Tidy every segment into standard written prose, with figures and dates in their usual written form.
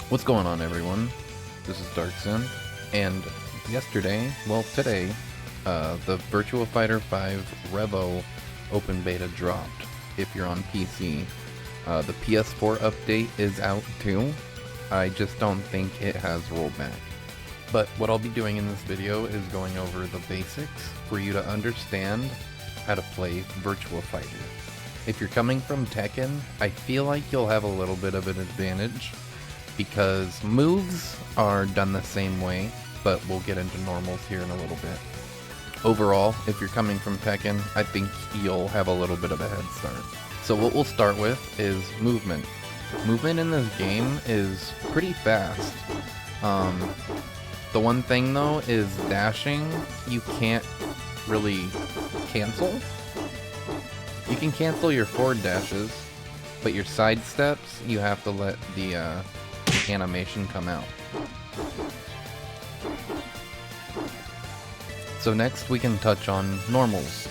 What's going on, everyone? This is Darkson, and today, the Virtua Fighter 5 R.E.V.O open beta dropped. If you're on PC, the PS4 update is out too. I just don't think it has rollback. But what I'll be doing in this video is going over the basics for you to understand how to play Virtua Fighter. If you're coming from Tekken, I feel like you'll have a little bit of an advantage, because moves are done the same way, but we'll get into normals here in a little bit. Overall, if you're coming from Tekken, I think you'll have a little bit of a head start. So what we'll start with is movement. Movement in this game is pretty fast. The one thing though is dashing, you can't really cancel. You can cancel your forward dashes, but your side steps, you have to let the animation come out. So next we can touch on normals.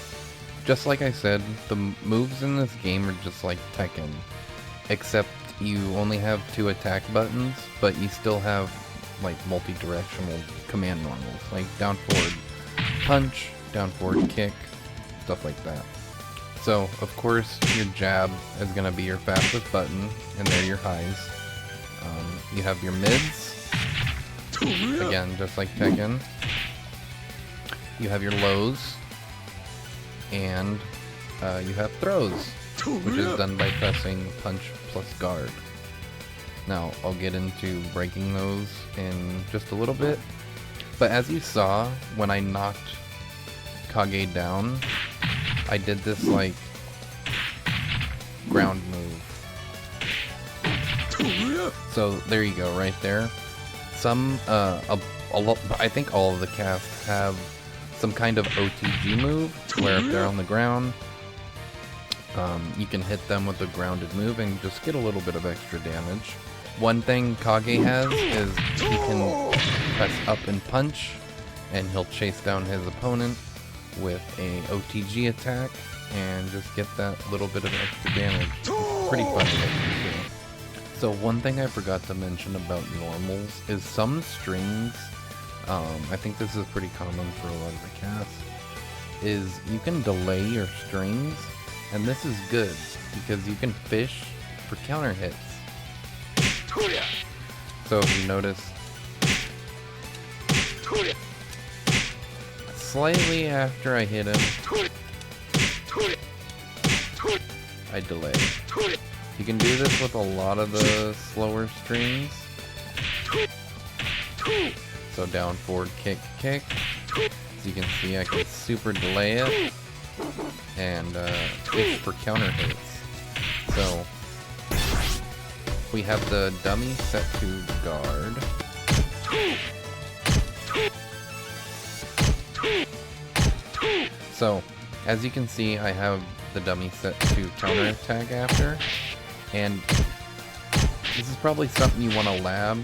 Just like I said, the moves in this game are just like Tekken, except you only have 2 attack buttons, but you still have like multi-directional command normals, like down forward punch, down forward kick, stuff like that. So of course your jab is going to be your fastest button, and they're your highs. You have your mids, again just like Tekken. You have your lows, and you have throws, which is done by pressing punch plus guard. Now I'll get into breaking those in just a little bit, but as you saw when I knocked Kage down, I did this like ground move. So there you go, right there. I think all of the cast have some kind of OTG move, where if they're on the ground, you can hit them with a grounded move and just get a little bit of extra damage. One thing Kage has is he can press up and punch, and he'll chase down his opponent with a OTG attack and just get that little bit of extra damage. It's pretty funny looking too. So one thing I forgot to mention about normals is some strings, I think this is pretty common for a lot of the casts, is you can delay your strings, and this is good because you can fish for counter hits. So if you notice, slightly after I hit him, I delay. You can do this with a lot of the slower strings. So down, forward, kick, kick. As you can see, I can super delay it and fish for counter hits. So we have the dummy set to guard. So as you can see, I have the dummy set to counter attack after, and this is probably something you want to lab.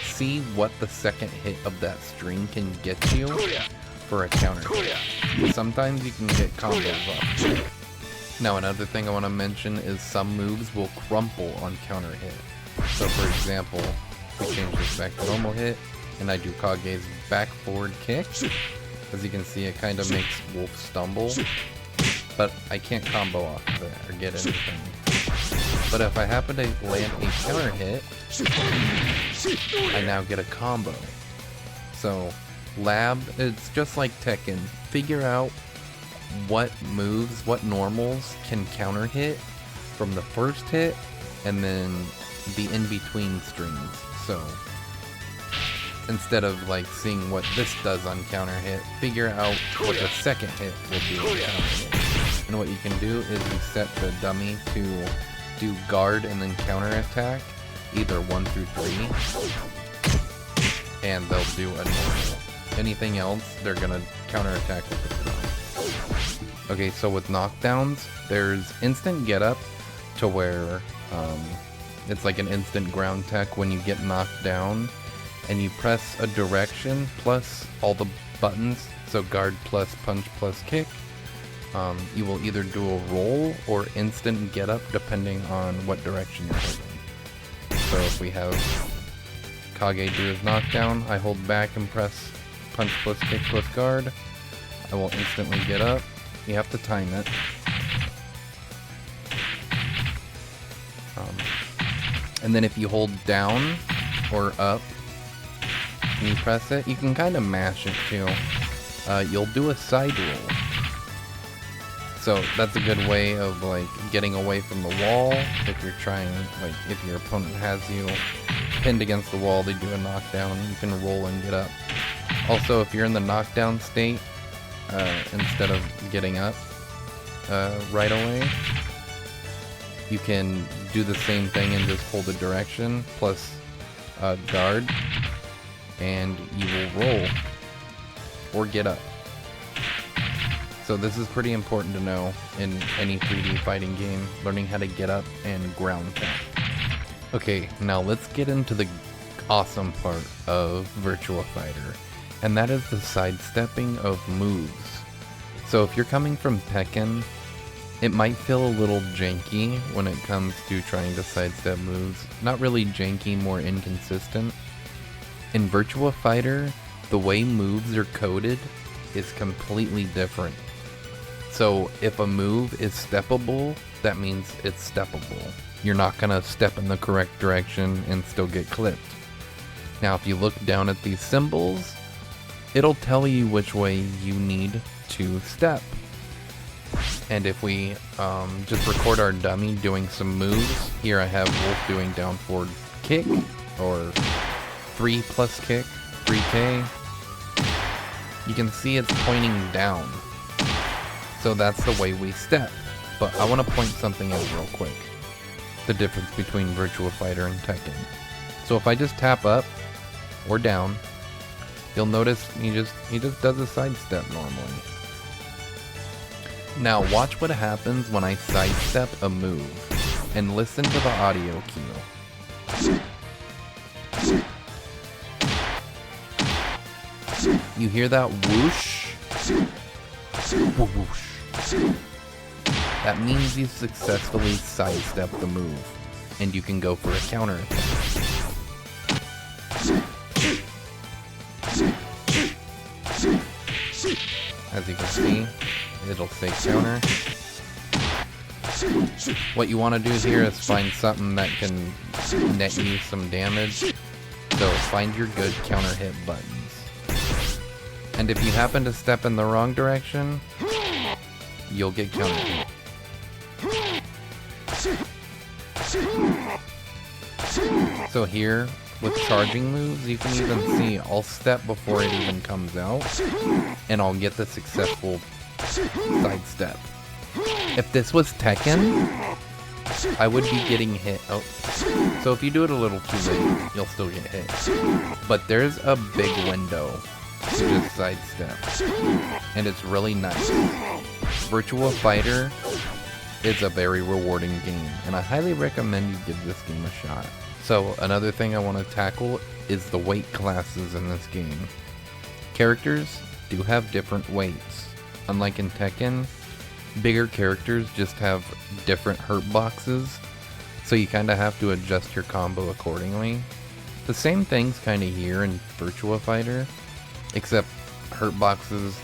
See what the second hit of that string can get you for a counter hit. Sometimes you can get combos off. Now another thing I want to mention is some moves will crumple on counter hit. So for example, we change this back to normal hit, and I do Kage's back forward kick. As you can see, it kind of makes Wolf stumble, but I can't combo off of it or get anything. But if I happen to land a counter hit, I now get a combo. So lab, it's just like Tekken. Figure out what moves, what normals can counter hit from the first hit, and then the in-between strings. So instead of like seeing what this does on counter hit, figure out what the second hit will do on counter hit. And what you can do is you set the dummy to do guard and then counter attack, either 1 through 3, and they'll do a normal. Anything else, they're gonna counter attack with the throw. Okay, so with knockdowns, there's instant get up to where it's like an instant ground tech when you get knocked down, and you press a direction plus all the buttons, so guard plus punch plus kick. You will either do a roll or instant get up depending on what direction you're holding. So if we have Kage do his knockdown, I hold back and press punch plus kick plus guard. I will instantly get up. You have to time it. And then if you hold down or up and you press it, you can kind of mash it too. You'll do a side roll. So that's a good way of like getting away from the wall. If you're trying, like if your opponent has you pinned against the wall, they do a knockdown, you can roll and get up. Also, if you're in the knockdown state, instead of getting up right away, you can do the same thing and just hold a direction plus guard, and you will roll or get up. So this is pretty important to know in any 3D fighting game, learning how to get up and ground tap. Okay, now let's get into the awesome part of Virtua Fighter, and that is the sidestepping of moves. So if you're coming from Tekken, it might feel a little janky when it comes to trying to sidestep moves. Not really janky, more inconsistent. In Virtua Fighter, the way moves are coded is completely different. So if a move is steppable, that means it's steppable. You're not gonna step in the correct direction and still get clipped. Now if you look down at these symbols, it'll tell you which way you need to step. And if we just record our dummy doing some moves, here I have Wolf doing down forward kick, or 3 plus kick, 3K. You can see it's pointing down. So that's the way we step. But I want to point something out real quick. The difference between Virtua Fighter and Tekken. So if I just tap up or down, you'll notice he just does a sidestep normally. Now watch what happens when I sidestep a move, and listen to the audio cue. You hear that whoosh? Whoosh. That means you successfully sidestep the move, and you can go for a counter attack. As you can see, it'll say counter. What you want to do here is find something that can net you some damage. So find your good counter hit buttons. And if you happen to step in the wrong direction, you'll get counter hit. So here, with charging moves, you can even see I'll step before it even comes out, and I'll get the successful sidestep. If this was Tekken, I would be getting hit. Oh, so if you do it a little too late, you'll still get hit. But there's a big window to just sidestep, and it's really nice. Virtua Fighter is a very rewarding game, and I highly recommend you give this game a shot. So another thing I want to tackle is the weight classes in this game. Characters do have different weights. Unlike in Tekken, bigger characters just have different hurt boxes, so you kind of have to adjust your combo accordingly. The same thing's kind of here in Virtua Fighter, except hurt boxes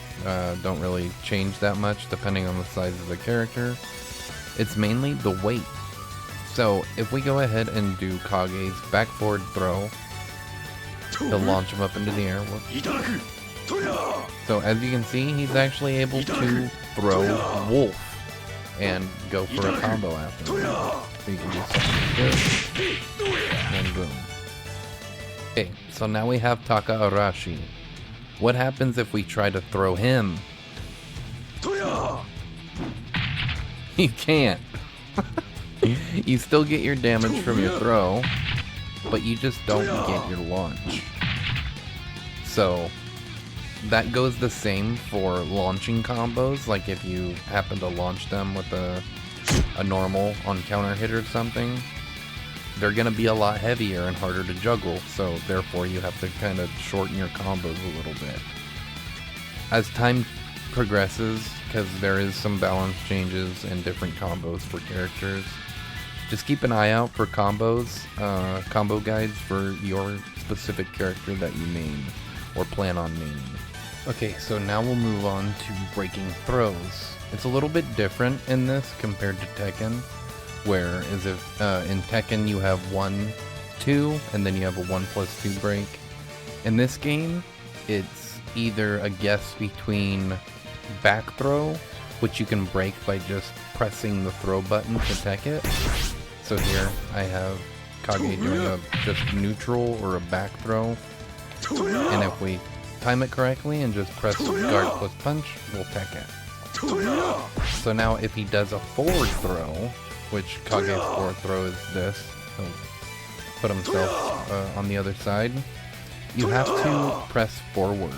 don't really change that much depending on the size of the character. It's mainly the weight. So if we go ahead and do Kage's back forward throw, he'll launch him up into the air. So as you can see, he's actually able to throw Wolf and go for a combo after that. So you can do something good, and boom. Okay, so now we have Taka Arashi. What happens if we try to throw him? You can't. You still get your damage from your throw, but you just don't get your launch. So that goes the same for launching combos. Like if you happen to launch them with a normal on counter hit or something, they're gonna be a lot heavier and harder to juggle, so therefore you have to kind of shorten your combos a little bit. As time progresses, because there is some balance changes and different combos for characters, Just keep an eye out for combos, combo guides for your specific character that you main or plan on maining. Okay, so now we'll move on to breaking throws. It's a little bit different in this compared to Tekken, where as if in Tekken you have 1, 2, and then you have a 1+2 break. In this game, it's either a guess between back throw, which you can break by just pressing the throw button to tech it. So here I have Kage doing a just neutral or a back throw, and if we time it correctly and just press guard plus punch, we'll tech it. So now if he does a forward throw, which Kage's forward throw is this, he'll put himself on the other side, you have to press forward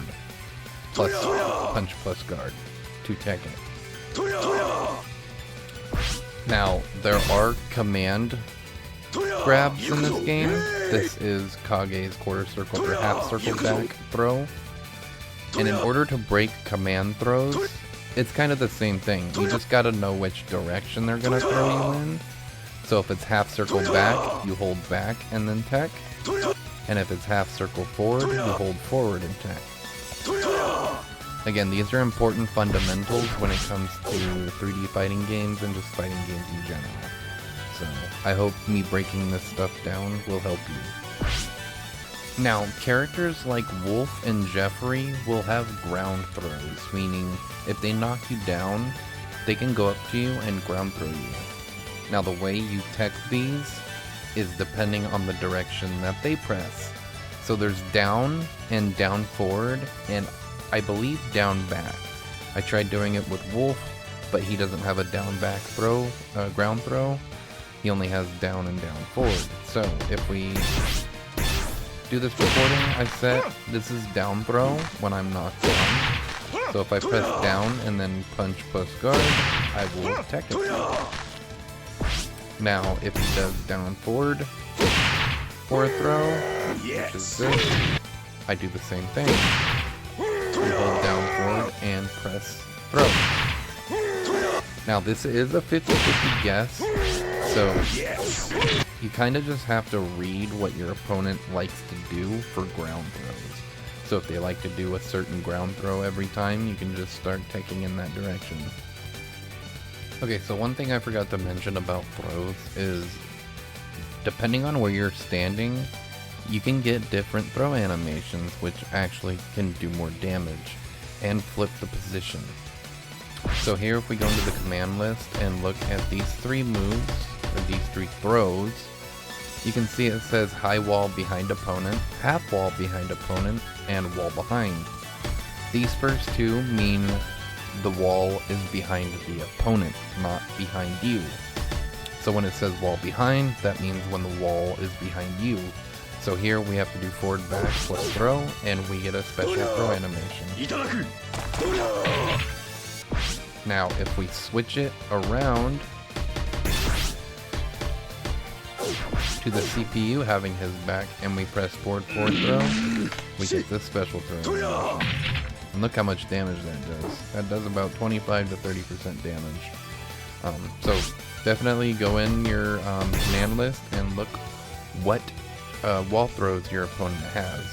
plus punch plus guard to tech it. Now, there are command grabs in this game. This is Kage's quarter circle or half circle back throw. And in order to break command throws, it's kind of the same thing. You just gotta know which direction they're gonna throw you in. So if it's half circle back, you hold back and then tech. And if it's half circle forward, you hold forward and tech. Again, these are important fundamentals when it comes to 3D fighting games and just fighting games in general. So I hope me breaking this stuff down will help you. Now, characters like Wolf and Jeffrey will have ground throws, meaning if they knock you down, they can go up to you and ground throw you. Now, the way you tech these is depending on the direction that they press. So there's down and down forward, and I believe down back. I tried doing it with Wolf, but he doesn't have a down back throw, ground throw. He only has down and down forward. So if we do this recording, I set this is down throw when I'm knocked down. So if I press down and then punch plus guard, I will tech it. Now if he does down forward for a throw, which is this, I do the same thing. We hold down forward and press throw. Now this is a 50-50 guess, so you kind of just have to read what your opponent likes to do for ground throws. So if they like to do a certain ground throw every time, you can just start taking in that direction. Okay, so one thing I forgot to mention about throws is, depending on where you're standing, you can get different throw animations which actually can do more damage and flip the position. So here if we go into the command list and look at these 3 moves, or these 3 throws, you can see it says high wall behind opponent, half wall behind opponent, and wall behind. These first 2 mean the wall is behind the opponent, not behind you. So when it says wall behind, that means when the wall is behind you. So here we have to do forward back plus throw, and we get a special throw animation. Now if we switch it around to the CPU having his back and we press forward throw, we get this special throw animation. And look how much damage that does. That does about 25 to 30% damage. So definitely go in your command list and look what wall throws your opponent has.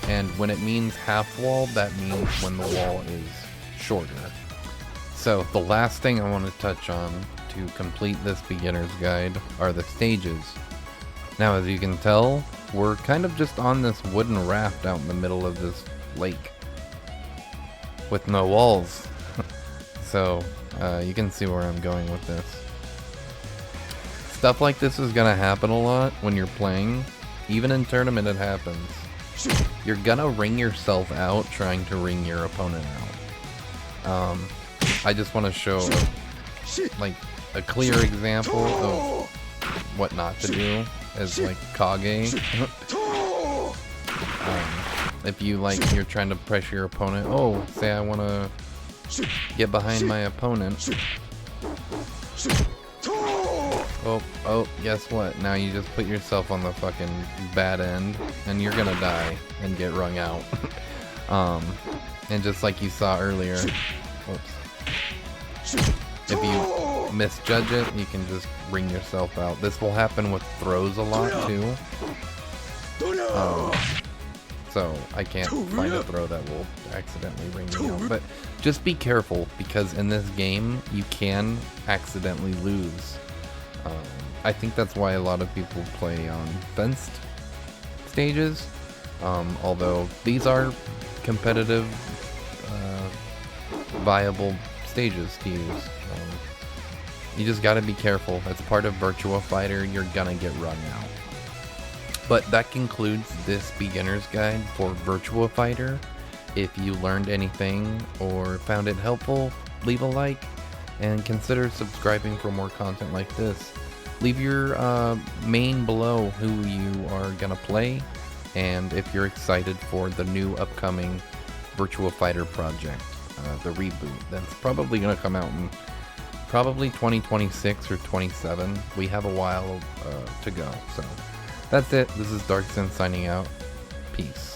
And when it means half wall, that means when the wall is shorter. So the last thing I want to touch on to complete this beginner's guide are the stages. Now as you can tell, we're kind of just on this wooden raft out in the middle of this lake with no walls. So you can see where I'm going with this. Stuff like this is gonna happen a lot when you're playing. Even in tournament it happens. You're gonna ring yourself out trying to ring your opponent out. I just want to show like a clear example of what not to do as like Kage. If you're trying to pressure your opponent, oh, say I want to get behind my opponent. Oh, guess what? Now you just put yourself on the fucking bad end, and you're gonna die and get wrung out. And just like you saw earlier, if you misjudge it, you can just ring yourself out. This will happen with throws a lot too. So I can't find a throw that will accidentally ring me out. But just be careful, because in this game you can accidentally lose. I think that's why a lot of people play on fenced stages. Although these are competitive, viable stages to use. You just gotta be careful. As part of Virtua Fighter, you're gonna get run out. But that concludes this beginner's guide for Virtua Fighter. If you learned anything or found it helpful, leave a like and consider subscribing for more content like this. Leave your main below who you are gonna play, and if you're excited for the new upcoming Virtua Fighter project, the reboot that's probably gonna come out in probably 2026 or 27. We have a while to go. So that's it. This is Darkson signing out. Peace.